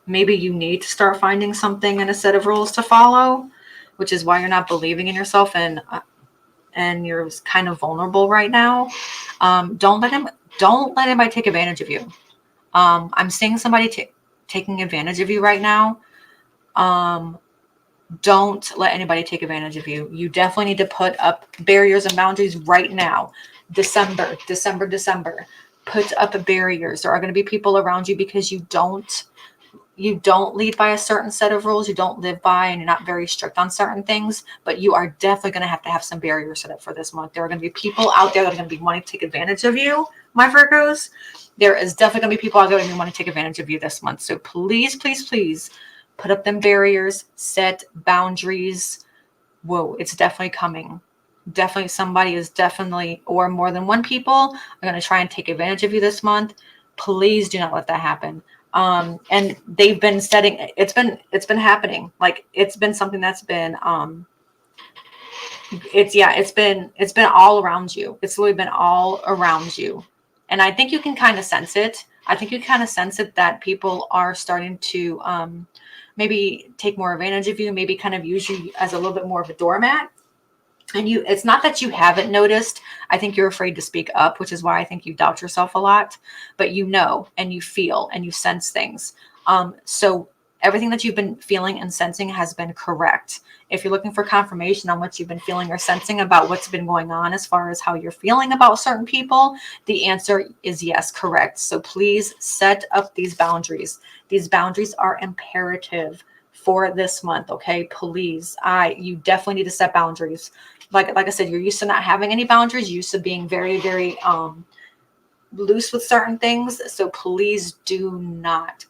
Maybe you need to start finding something in a set of rules to follow, which is why you're not believing in yourself and you're kind of vulnerable right now. Don't let anybody take advantage of you. I'm seeing somebody taking advantage of you right now. Don't let anybody take advantage of you. You definitely need to put up barriers and boundaries right now. December. Put up barriers. There are going to be people around you because you don't lead by a certain set of rules. You don't live by, and you're not very strict on certain things, but you are definitely going to have some barriers set up for this month. There are going to be people out there that are going to be wanting to take advantage of you, my Virgos. There is definitely going to be people out there that are going to want to take advantage of you this month. So please, please, please put up them barriers, set boundaries. Whoa, it's definitely coming. Definitely somebody is definitely, or more than one people are going to try and take advantage of you this month. Please do not let that happen. And they've been setting, it's been happening. Like, it's been something that's been, it's been all around you. It's literally been all around you. And I think you can kind of sense it. I think you kind of sense it that people are starting to, maybe take more advantage of you, maybe kind of use you as a little bit more of a doormat. And it's not that you haven't noticed. I think you're afraid to speak up, which is why I think you doubt yourself a lot, but you know, and you feel and you sense things. So everything that you've been feeling and sensing has been correct. If you're looking for confirmation on what you've been feeling or sensing about what's been going on as far as how you're feeling about certain people, the answer is yes, correct. So please set up these boundaries. These boundaries are imperative for this month. Okay, please. You definitely need to set boundaries. Like I said, you're used to not having any boundaries, used to being very, very loose with certain things. So please do not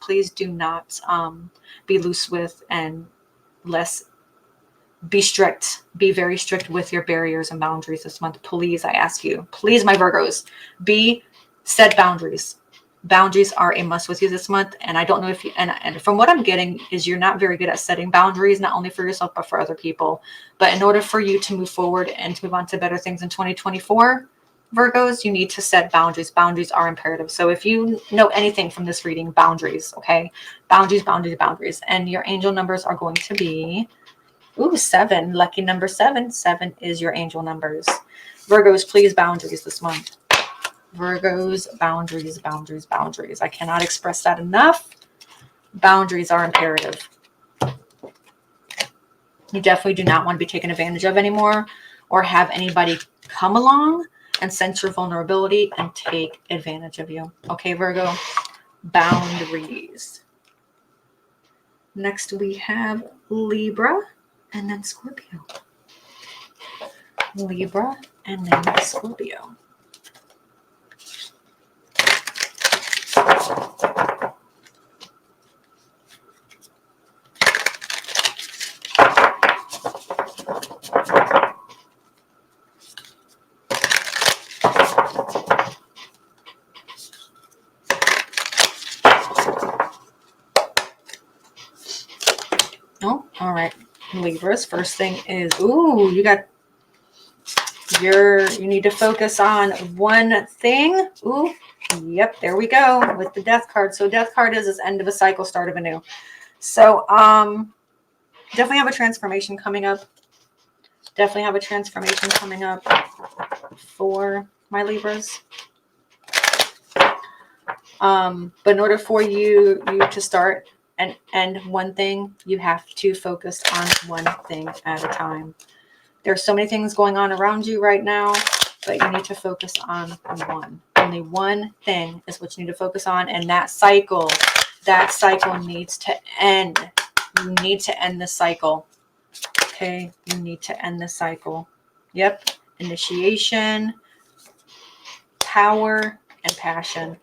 be loose with, and be strict. Be very strict with your barriers and boundaries this month. Please, I ask you. Please, my Virgos, set boundaries. Boundaries are a must with you this month. And I don't know if you, and from what I'm getting is you're not very good at setting boundaries, not only for yourself, but for other people. But in order for you to move forward and to move on to better things in 2024, Virgos, you need to set boundaries. Boundaries are imperative. So if you know anything from this reading, boundaries, okay? Boundaries, boundaries, boundaries. And your angel numbers are going to be, ooh, 7. Lucky number 7. 7 is your angel numbers. Virgos, please, boundaries this month. Virgos, boundaries, boundaries, boundaries. I cannot express that enough. Boundaries are imperative. You definitely do not want to be taken advantage of anymore, or have anybody come along and sense your vulnerability and take advantage of you. Okay, Virgo, boundaries. Next we have Libra and then Scorpio. Libra and then Scorpio. Oh, all right. Libras, first thing is, ooh, you need to focus on one thing. Ooh, yep, there we go with the death card. So death card is end of a cycle, start of a new. So definitely have a transformation coming up. Definitely have a transformation coming up for my Libras. But in order for you to start and end one thing, you have to focus on one thing at a time. There's so many things going on around you right now, but you need to focus on one. Only one thing is what you need to focus on, and that cycle needs to end. You need to end the cycle. Okay, you need to end the cycle. Yep, initiation, power, and passion.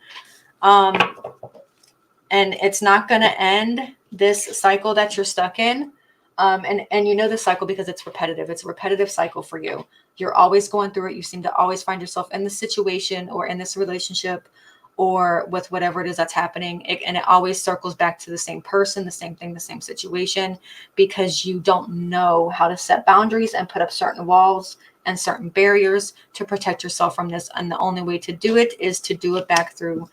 And it's not going to end this cycle that you're stuck in. And you know the cycle because it's repetitive. It's a repetitive cycle for you. You're always going through it. You seem to always find yourself in this situation or in this relationship or with whatever it is that's happening. And it always circles back to the same person, the same thing, the same situation, because you don't know how to set boundaries and put up certain walls and certain barriers to protect yourself from this. And the only way to do it is to do it back through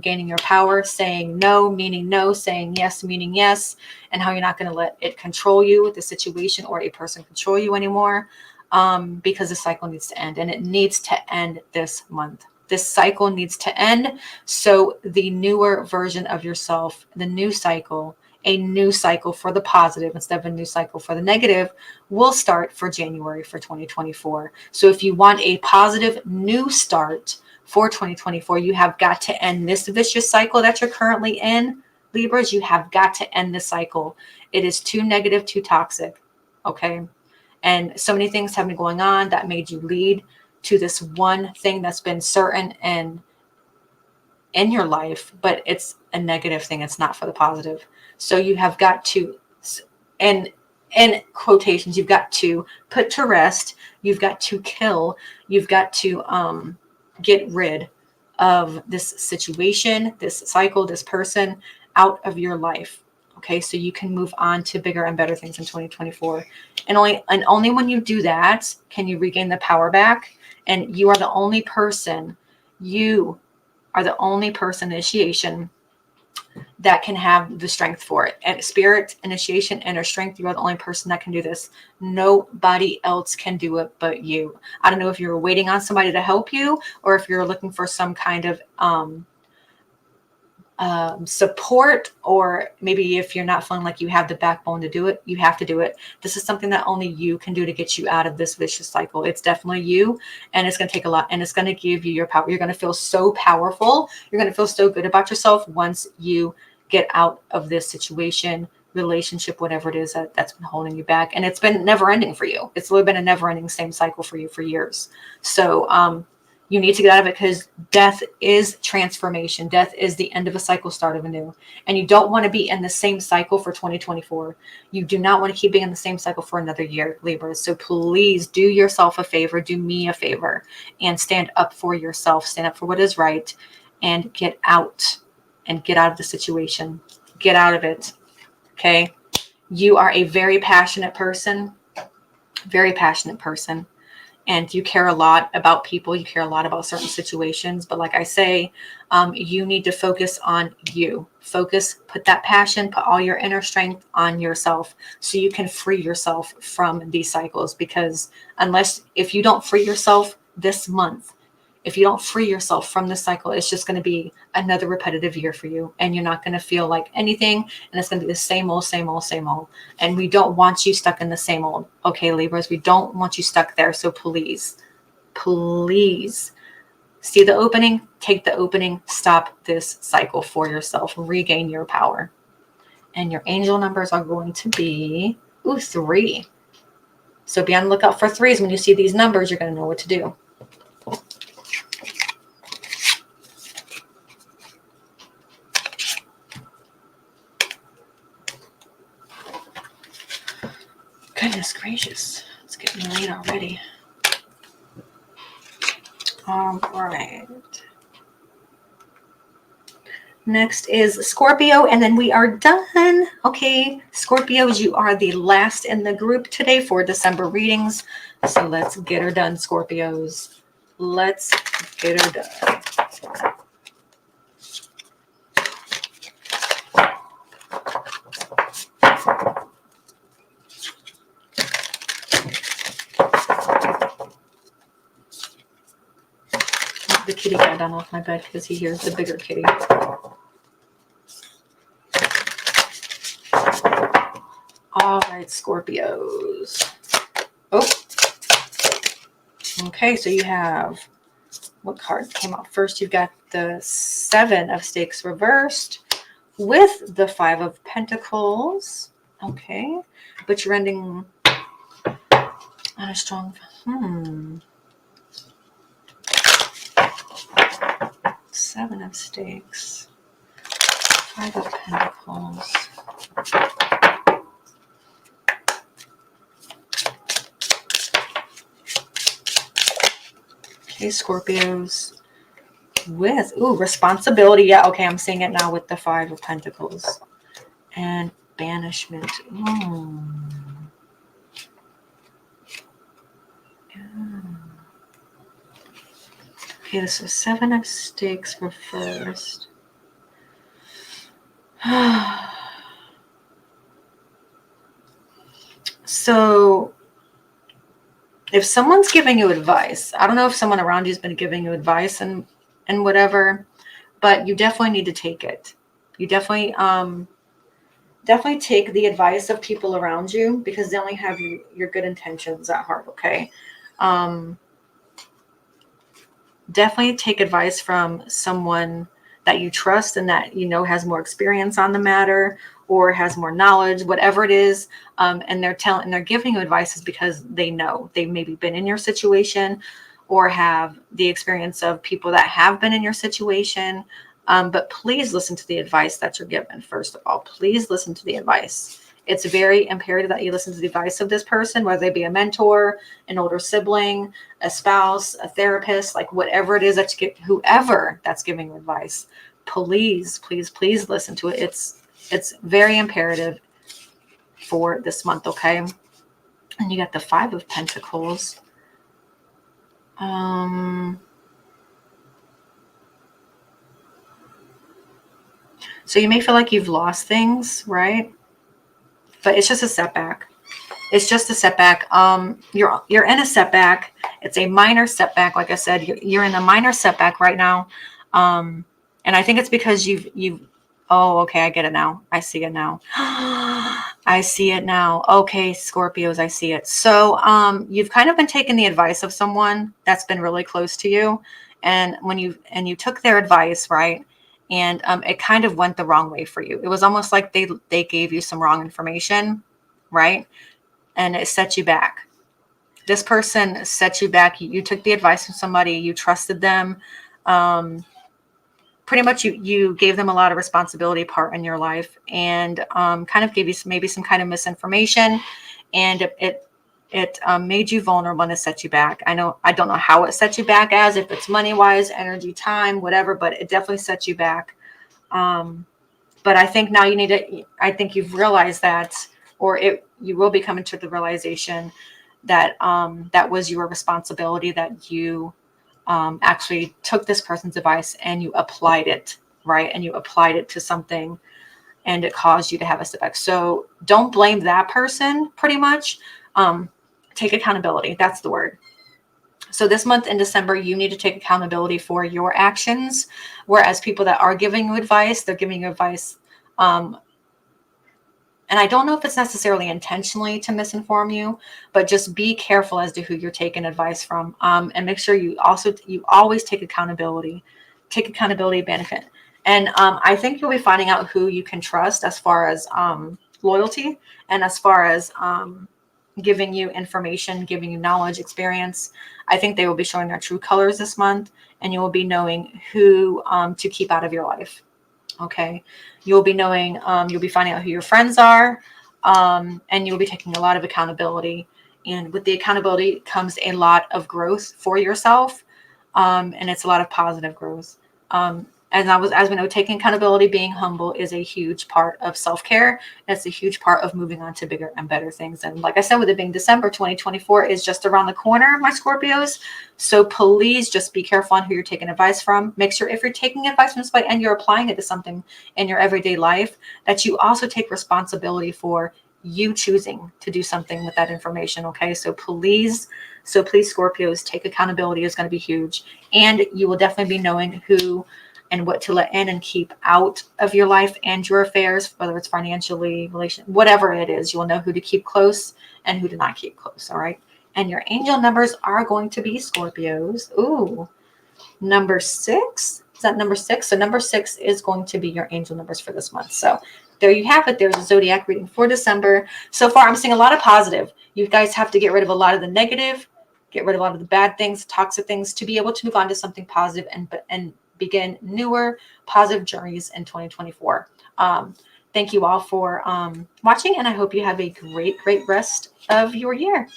gaining your power, saying no, meaning no, saying yes, meaning yes, and how you're not going to let it control you, the situation or a person control you anymore, because the cycle needs to end, and it needs to end this month. This cycle needs to end. So the newer version of yourself, the new cycle, a new cycle for the positive instead of a new cycle for the negative, will start for January for 2024. So if you want a positive new start for 2024, you have got to end this vicious cycle that you're currently in, Libras. You have got to end the cycle. It is too negative, too toxic. Okay. And so many things have been going on that made you lead to this one thing that's been certain and in your life, but it's a negative thing. It's not for the positive. So you have got to, and in quotations, you've got to put to rest, you've got to kill, you've got to get rid of this situation, this cycle, this person out of your life. Okay, so you can move on to bigger and better things in 2024. And only when you do that can you regain the power back. And you are the only person, initiation, that can have the strength for it. And spirit, initiation, inner strength, you are the only person that can do this. Nobody else can do it but you. I don't know if you're waiting on somebody to help you, or if you're looking for some kind of support, or maybe if you're not feeling like you have the backbone to do it, you have to do it. This is something that only you can do to get you out of this vicious cycle. It's definitely you, and it's going to take a lot, and it's going to give you your power. You're going to feel so powerful. You're going to feel so good about yourself once you get out of this situation, relationship, whatever it is that's been holding you back. And it's been never ending for you. It's really been a never ending same cycle for you for years. So, you need to get out of it, because death is transformation. Death is the end of a cycle, start of a new. And you don't want to be in the same cycle for 2024. You do not want to keep being in the same cycle for another year, Libra. So please do yourself a favor, do me a favor, and stand up for yourself, stand up for what is right, and get out of the situation. Get out of it. Okay. You are a very passionate person, and you care a lot about people, you care a lot about certain situations. But like I say, you need to focus on you. Put that passion, put all your inner strength on yourself so you can free yourself from these cycles. Because if you don't free yourself this month, if you don't free yourself from this cycle, it's just going to be another repetitive year for you, and you're not going to feel like anything, and it's going to be the same old, same old, same old. And we don't want you stuck in the same old. Okay, Libras, we don't want you stuck there. So please, please see the opening, take the opening, stop this cycle for yourself, regain your power. And your angel numbers are going to be 3. So be on the lookout for 3s. When you see these numbers, you're going to know what to do. Goodness gracious, it's getting late already. All right. Next is Scorpio, and then we are done. Okay, Scorpios, you are the last in the group today for December readings. So let's get her done, Scorpios. Let's get her done. The kitty got down off my bed because he hears the bigger kitty. All right, Scorpios. Oh. Okay, so you have, what card came out first? You've got the 7 of Stakes reversed with the 5 of Pentacles. Okay, but you're ending on a strong, 7 of Stakes, 5 of Pentacles. Okay, Scorpios with, responsibility. Yeah, okay, I'm seeing it now with the 5 of Pentacles. And banishment. Okay, this is 7 of Stakes reversed. So if someone's giving you advice, I don't know if someone around you has been giving you advice and whatever, but you definitely need to take it. You definitely take the advice of people around you, because they only have your good intentions at heart. Okay. Definitely take advice from someone that you trust and that you know has more experience on the matter or has more knowledge, whatever it is. And they're giving you advice is because they know they've maybe been in your situation or have the experience of people that have been in your situation. But please listen to the advice that you're given. First of all, please listen to the advice. It's very imperative that you listen to the advice of this person, whether they be a mentor, an older sibling, a spouse, a therapist, like whatever it is that you get, whoever that's giving you advice, please, please, please listen to it. It's very imperative for this month, okay? And you got the 5 of Pentacles. So you may feel like you've lost things, right? But it's just a setback. It's just a setback. You're in a setback. It's a minor setback. Like I said, you're in a minor setback right now. And I think it's because you've oh, okay, I get it now. I see it now. I see it now. Okay, Scorpios, I see it. So you've kind of been taking the advice of someone that's been really close to you. And when you took their advice, right? And it kind of went the wrong way for you. It was almost like they gave you some wrong information, right? And it set you back. This person set you back. You took the advice from somebody. You trusted them. Pretty much you gave them a lot of responsibility part in your life, and kind of gave you maybe some kind of misinformation. And it made you vulnerable and it set you back. I don't know how it set you back, as if it's money wise, energy, time, whatever, but it definitely set you back. But I think now I think you've realized that, or you will be coming to the realization that that was your responsibility, that you actually took this person's advice and you applied it, right? And you applied it to something and it caused you to have a setback. So don't blame that person, pretty much. Take accountability. That's the word. So this month in December, you need to take accountability for your actions. Whereas people that are giving you advice, they're giving you advice. And I don't know if it's necessarily intentionally to misinform you, but just be careful as to who you're taking advice from. And make sure you always take accountability. Take accountability, benefit. And I think you'll be finding out who you can trust as far as loyalty, and as far as giving you information, giving you knowledge, experience. I think they will be showing their true colors this month, and you will be knowing who to keep out of your life. Okay. You'll be knowing, you'll be finding out who your friends are, and you'll be taking a lot of accountability. And with the accountability comes a lot of growth for yourself. And it's a lot of positive growth. As we know, taking accountability, being humble is a huge part of self-care. It's a huge part of moving on to bigger and better things. And like I said, with it being December 2024 is just around the corner, my Scorpios. So please just be careful on who you're taking advice from. Make sure if you're taking advice from somebody and you're applying it to something in your everyday life, that you also take responsibility for you choosing to do something with that information. Okay. So please, Scorpios, take accountability is going to be huge. And you will definitely be knowing who and what to let in and keep out of your life and your affairs, whether it's financially, whatever it is. You will know who to keep close and who to not keep close. All right. And your angel numbers are going to be, Scorpios. Ooh, number 6. Is that number 6? So number 6 is going to be your angel numbers for this month. So there you have it. There's a zodiac reading for December. So far, I'm seeing a lot of positive. You guys have to get rid of a lot of the negative, get rid of a lot of the bad things, toxic things, to be able to move on to something positive and begin newer positive journeys in 2024. Thank you all for watching, and I hope you have a great rest of your year.